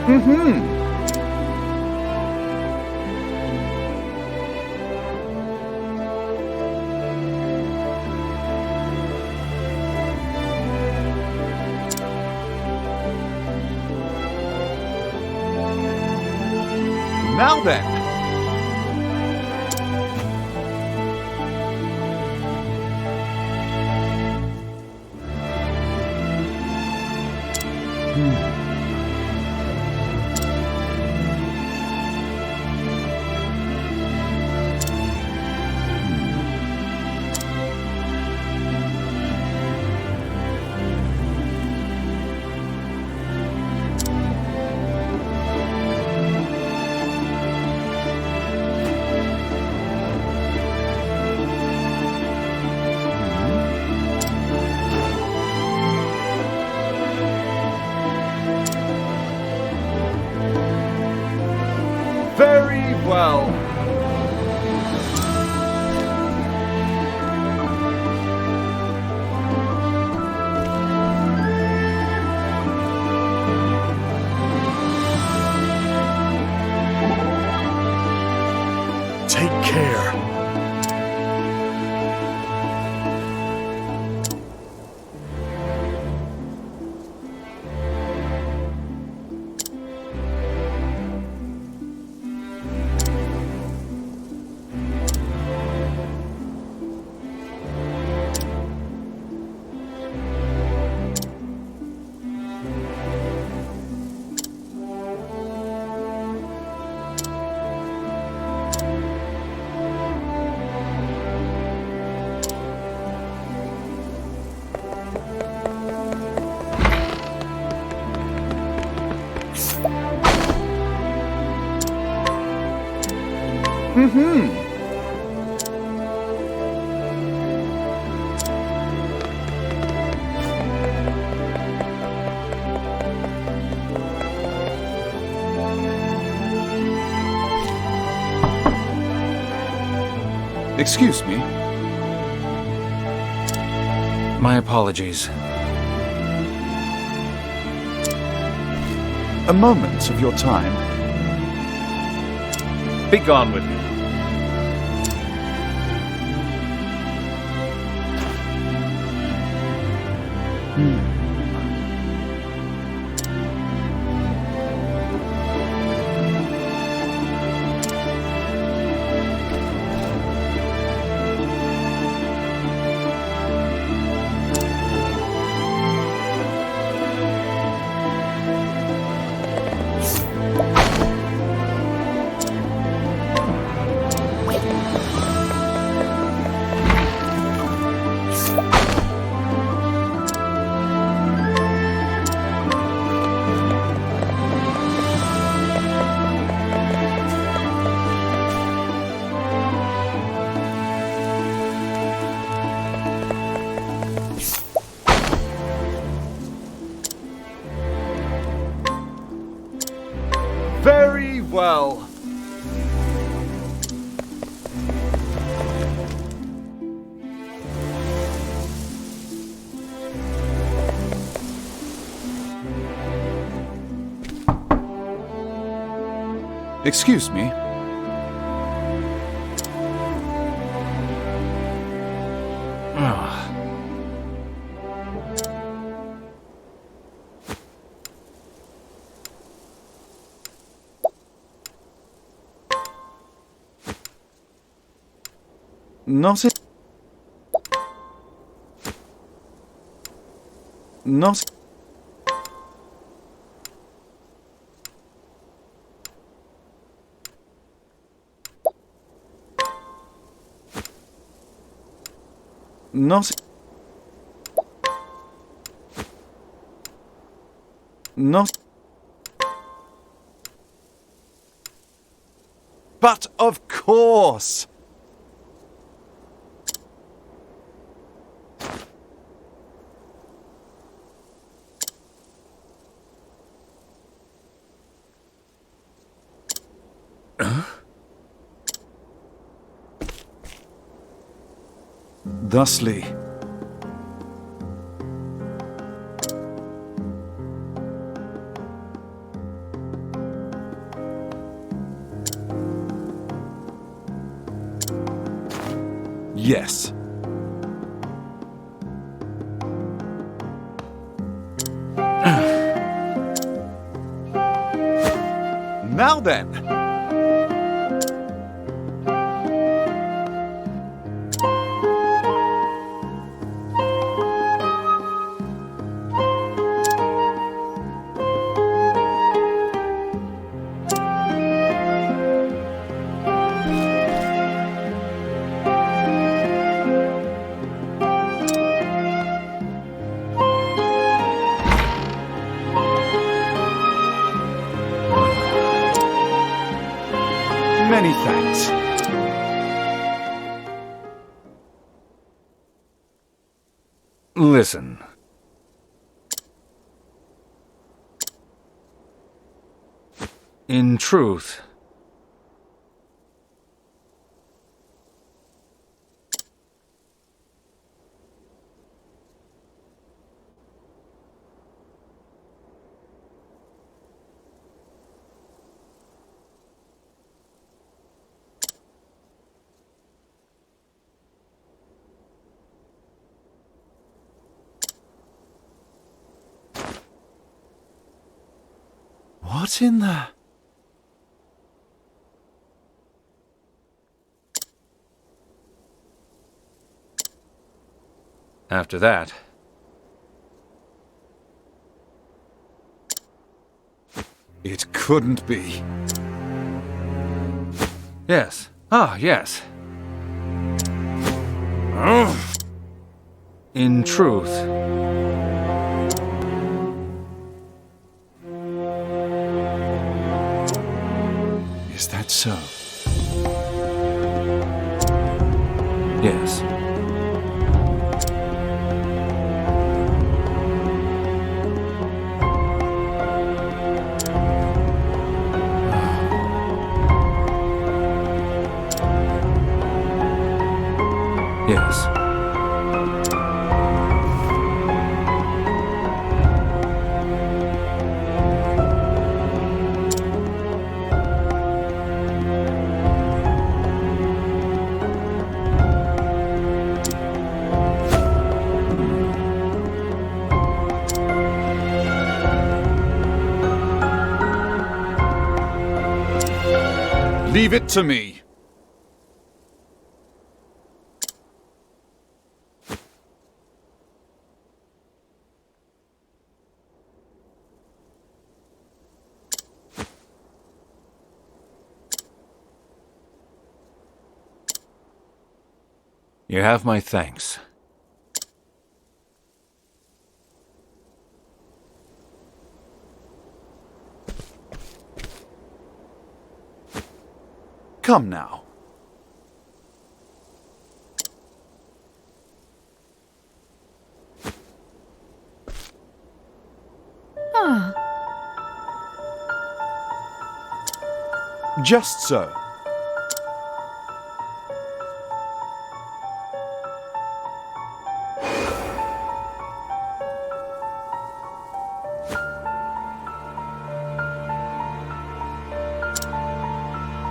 Mm-hmm. Now then. Very well. Take care. Mm-hmm. Excuse me. My apologies. A moment of your time. Be gone with you. Very well. Excuse me. Not it. Not. Not. Not. But of course. Thusly. Yes. Now then. Many thanks. Listen. In truth, What in the... after that, It couldn't be. yes. Ah, yes. In truth, Is that so? yes. Yes. Leave it to me. You have my thanks. Come now. Ah, Just so.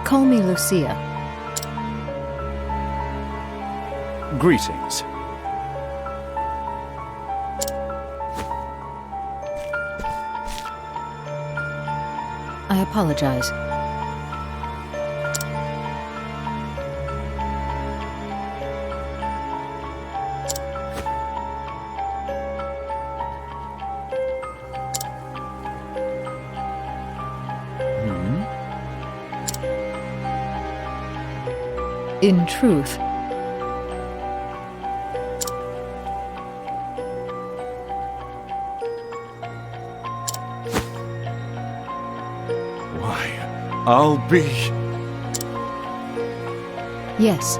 call me Lucia. Greetings. I apologize. In truth, Why, I'll be... yes.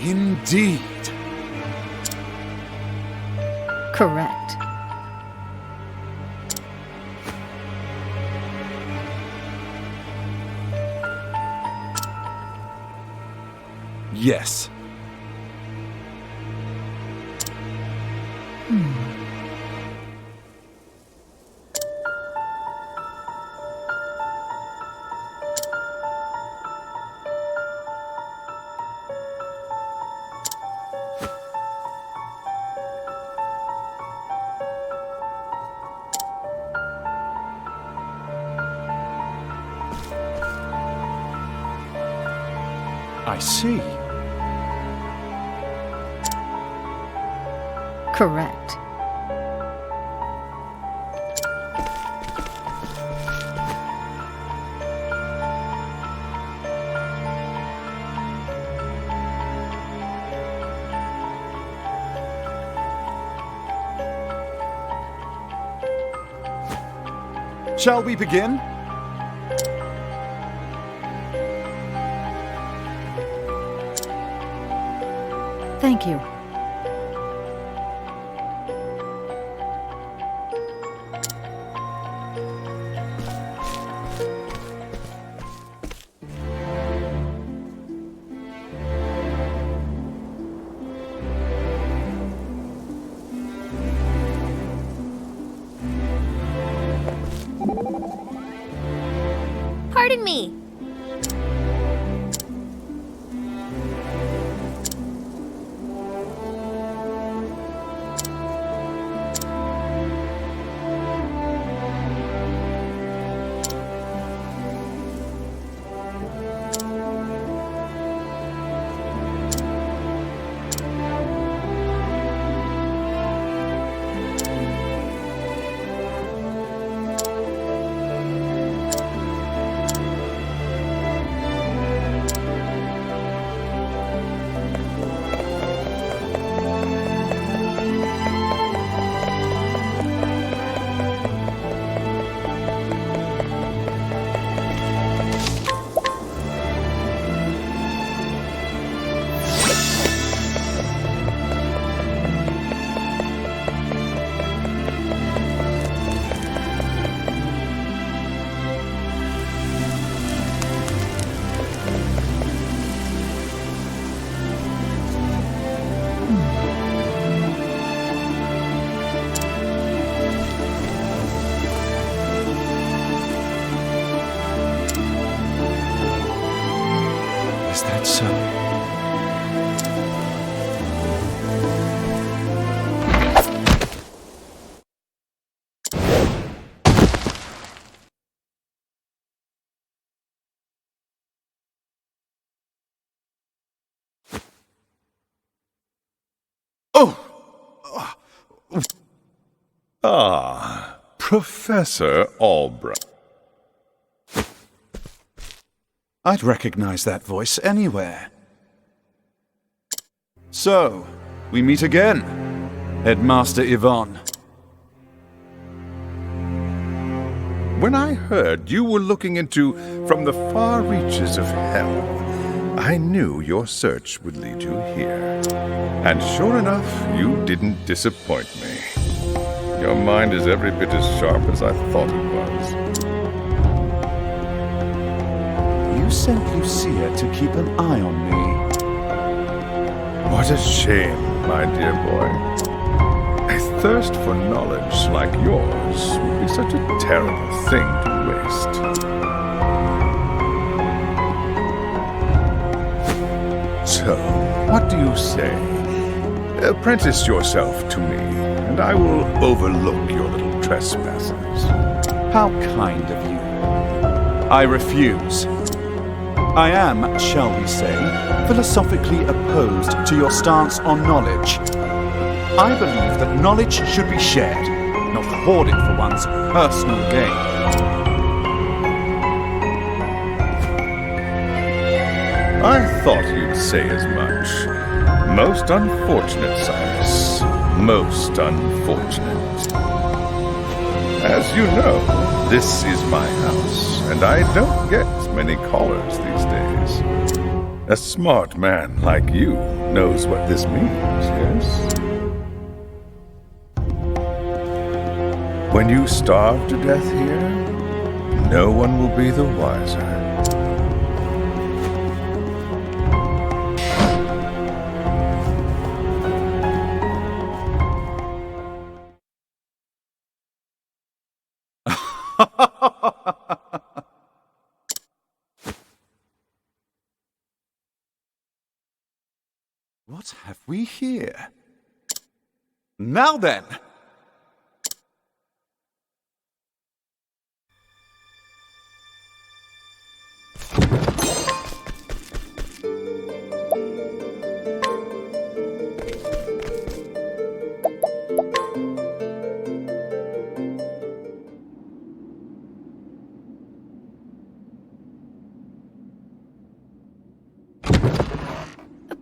Indeed. Correct. Yes. I see. Correct. Shall we begin? Thank you. Pardon me. Is that so? Ah, Professor Albright. I'd recognize that voice anywhere. So, we meet again, Headmaster Yvon. When I heard you were looking into from the far reaches of hell, I knew your search would lead you here. And sure enough, you didn't disappoint me. Your mind is every bit as sharp as I thought it was. You sent Lucia to keep an eye on me. What a shame, my dear boy. A thirst for knowledge like yours would be such a terrible thing to waste. So, what do you say? Apprentice yourself to me, and I will overlook your little trespasses. How kind of you. I refuse. I am, shall we say, philosophically opposed to your stance on knowledge. I believe that knowledge should be shared, not hoarded for one's personal gain. I thought you'd say as much. Most unfortunate, Cyrus. Most unfortunate. As you know, this is my house, and I don't get many callers these days. A smart man like you knows what this means, yes? When you starve to death here, no one will be the wiser. What have we here? Now then!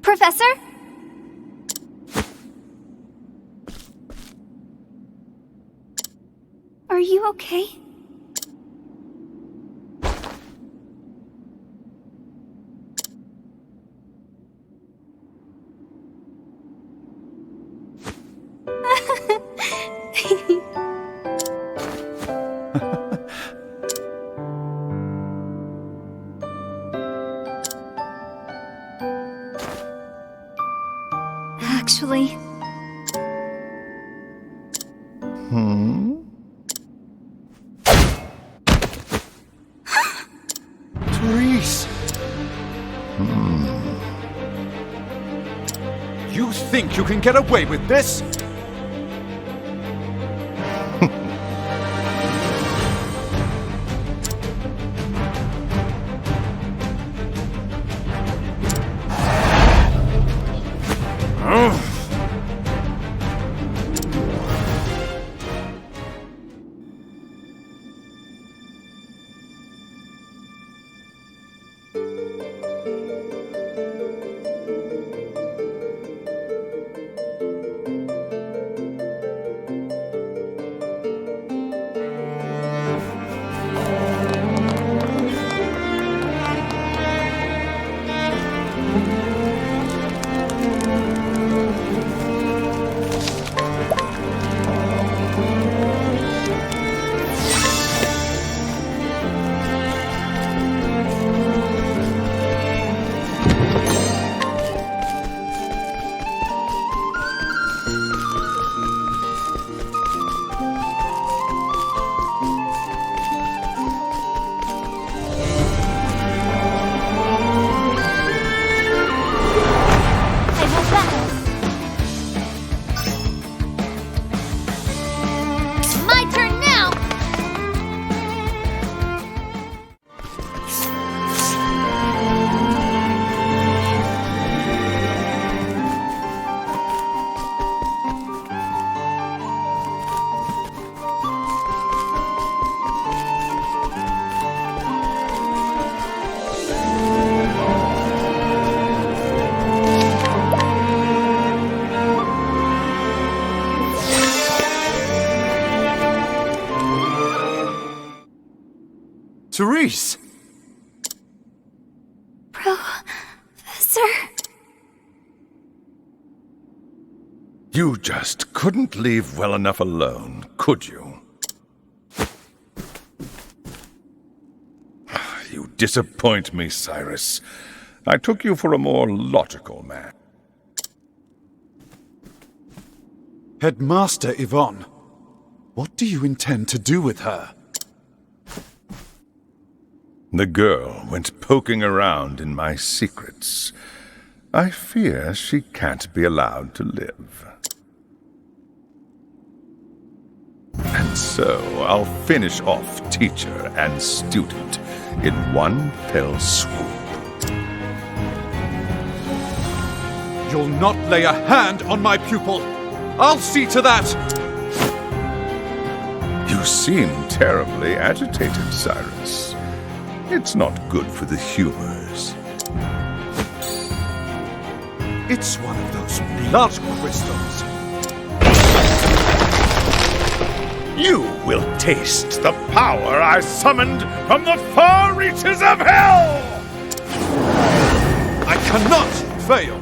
Professor? Are you okay? Actually... Cyrus! You think you can get away with this? My turn now! Cyrus! Professor? You just couldn't leave well enough alone, could you? You disappoint me, Cyrus. I took you for a more logical man. Headmaster Yvon, what do you intend to do with her? The girl went poking around in my secrets. I fear she can't be allowed to live. And so I'll finish off teacher and student in one fell swoop. You'll not lay a hand on my pupil! I'll see to that! You seem terribly agitated, Cyrus. It's not good for the humors. It's one of those blood crystals. You will taste the power I summoned from the far reaches of hell! I cannot fail!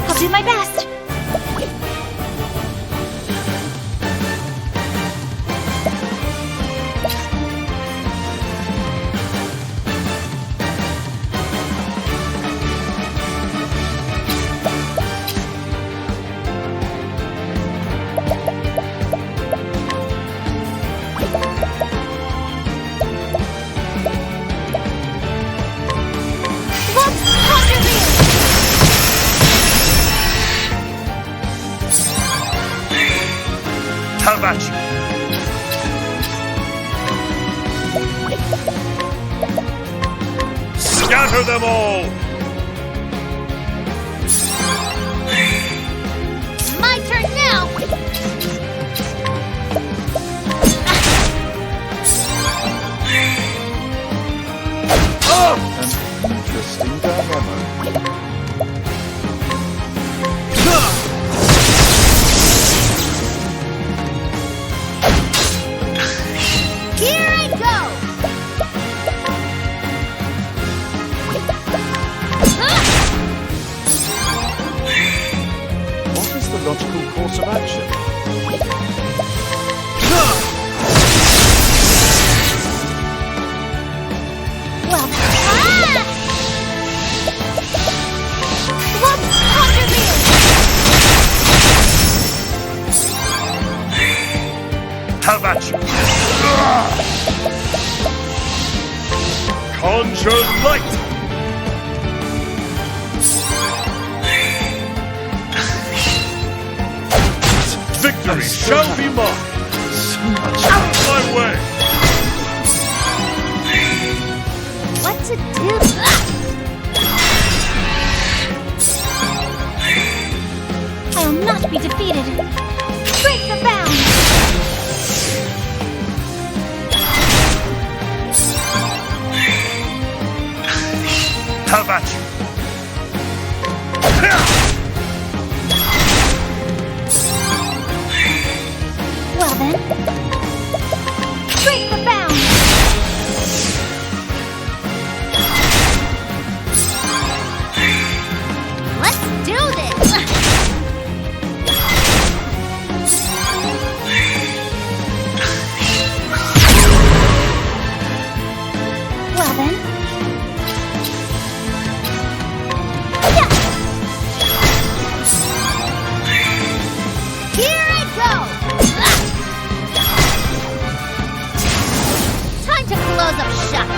I'll do my best! Have at you! Scatter them all! My turn now! An interesting dilemma. Here I go! What is the logical course of action? Well, What's under me? Have at you! Conjure light! Victory shall be mine! Out of my way! What to do? I will not be defeated. Break the bound. Have at you! Well then, break the bound. Let's do this. Well then. Yeah. Here I go. Time to close up shop.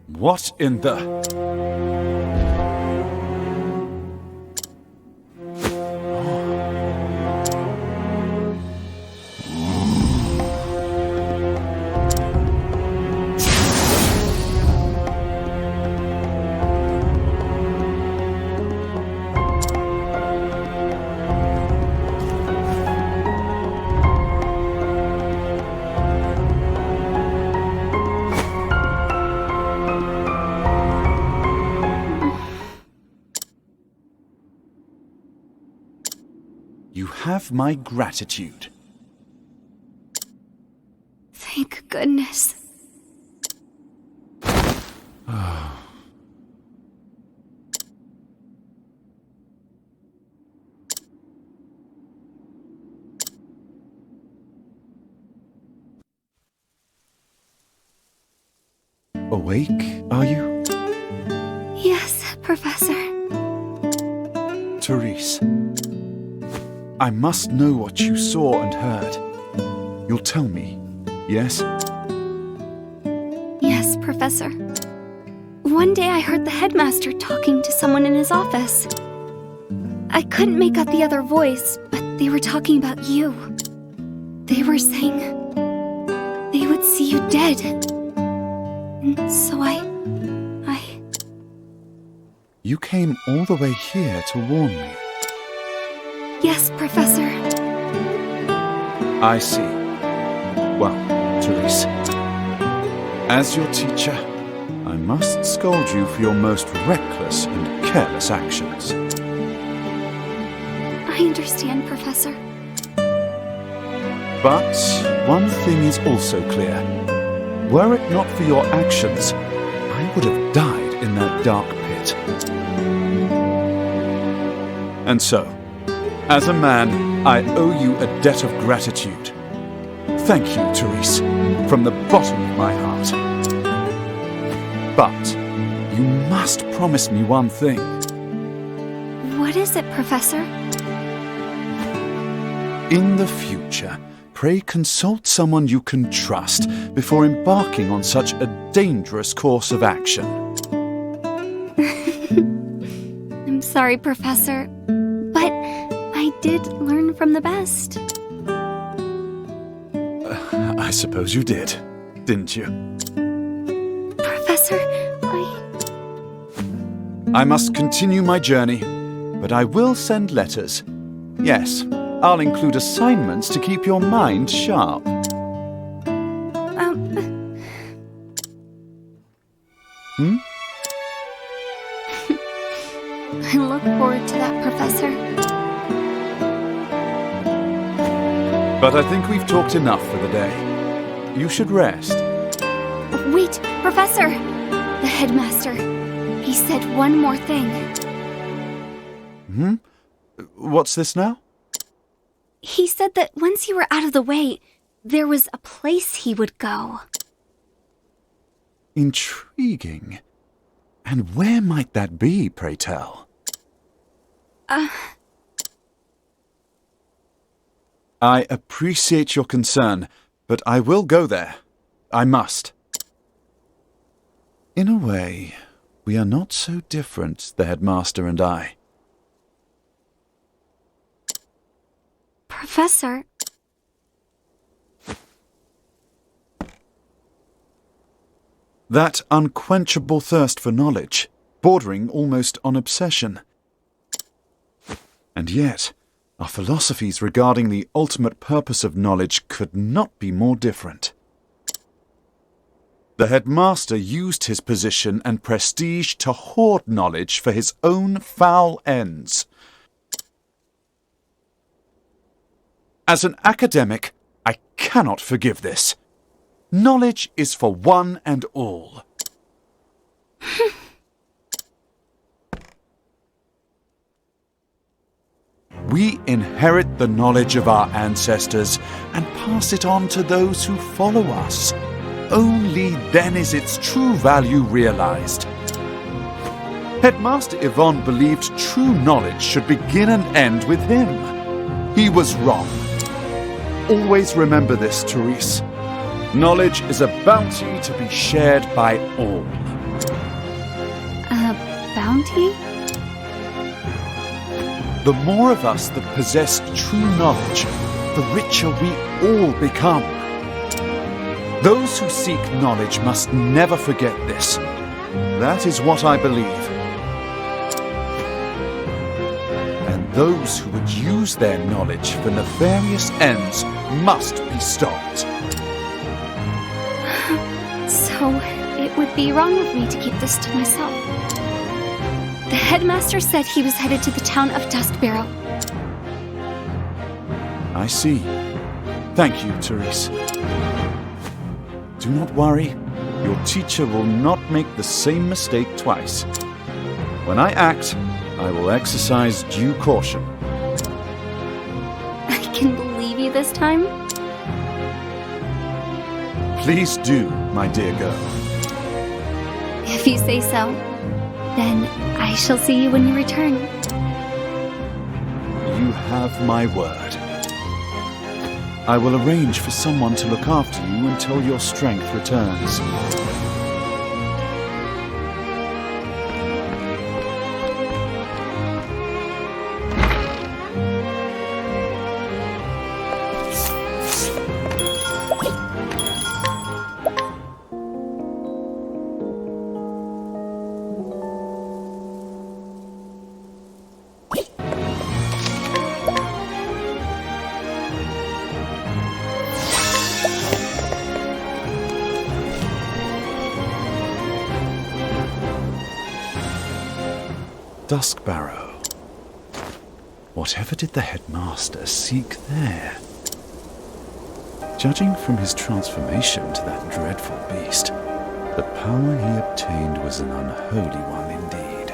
What in the... You have my gratitude. Thank goodness. Awake, are you? Yes, Professor. Therese, I must know what you saw and heard. You'll tell me, yes? Yes, Professor. One day I heard the headmaster talking to someone in his office. I couldn't make out the other voice, but they were talking about you. They were saying they would see you dead. And so I... You came all the way here to warn me. Yes, Professor. I see. Well, Therese, as your teacher, I must scold you for your most reckless and careless actions. I understand, Professor. But one thing is also clear. Were it not for your actions, I would have died in that dark pit. And so, as a man, I owe you a debt of gratitude. Thank you, Therese, from the bottom of my heart. But you must promise me one thing. What is it, Professor? In the future, pray consult someone you can trust before embarking on such a dangerous course of action. I'm sorry, Professor, but I did learn from the best. I suppose you did, didn't you? Professor, I must continue my journey, but I will send letters. Yes, I'll include assignments to keep your mind sharp. I look forward to that, Professor. But I think we've talked enough for the day. You should rest. Wait, Professor! The headmaster. He said one more thing. What's this now? He said that once you were out of the way, there was a place he would go. Intriguing. And where might that be, pray tell? I appreciate your concern, but I will go there. I must. In a way, we are not so different, the headmaster and I. Professor, That unquenchable thirst for knowledge, bordering almost on obsession. And yet, our philosophies regarding the ultimate purpose of knowledge could not be more different. The headmaster used his position and prestige to hoard knowledge for his own foul ends. As an academic, I cannot forgive this. Knowledge is for one and all. We inherit the knowledge of our ancestors and pass it on to those who follow us. Only then is its true value realized. Headmaster Yvon believed true knowledge should begin and end with him. He was wrong. Always remember this, Cyrus. Knowledge is a bounty to be shared by all. a bounty? The more of us that possess true knowledge, the richer we all become. Those who seek knowledge must never forget this. That is what I believe. And those who would use their knowledge for nefarious ends must be stopped. So, it would be wrong of me to keep this to myself. The headmaster said he was headed to the town of Dustbarrow. I see. Thank you, Cyrus. Do not worry. Your teacher will not make the same mistake twice. When I act, I will exercise due caution. I can believe you this time? Please do, my dear girl. If you say so, then I shall see you when you return. You have my word. I will arrange for someone to look after you until your strength returns. Duskbarrow. Whatever did the headmaster seek there? Judging from his transformation to that dreadful beast, the power he obtained was an unholy one indeed.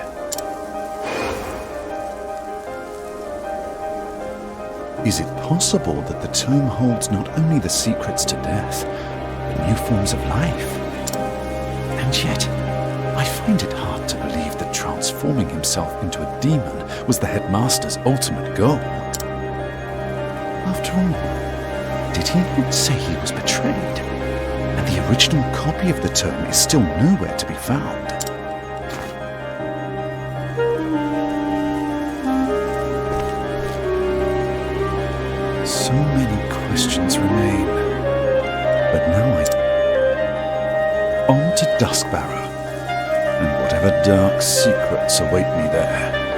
Is it possible that the tome holds not only the secrets to death, but new forms of life? And yet, I find it hard to believe that transforming himself into a demon was the headmaster's ultimate goal. After all, Did he not say he was betrayed? And the original copy of the tome is still nowhere to be found. So many questions remain. But now on to Duskbarrow, and whatever dark secrets await me there.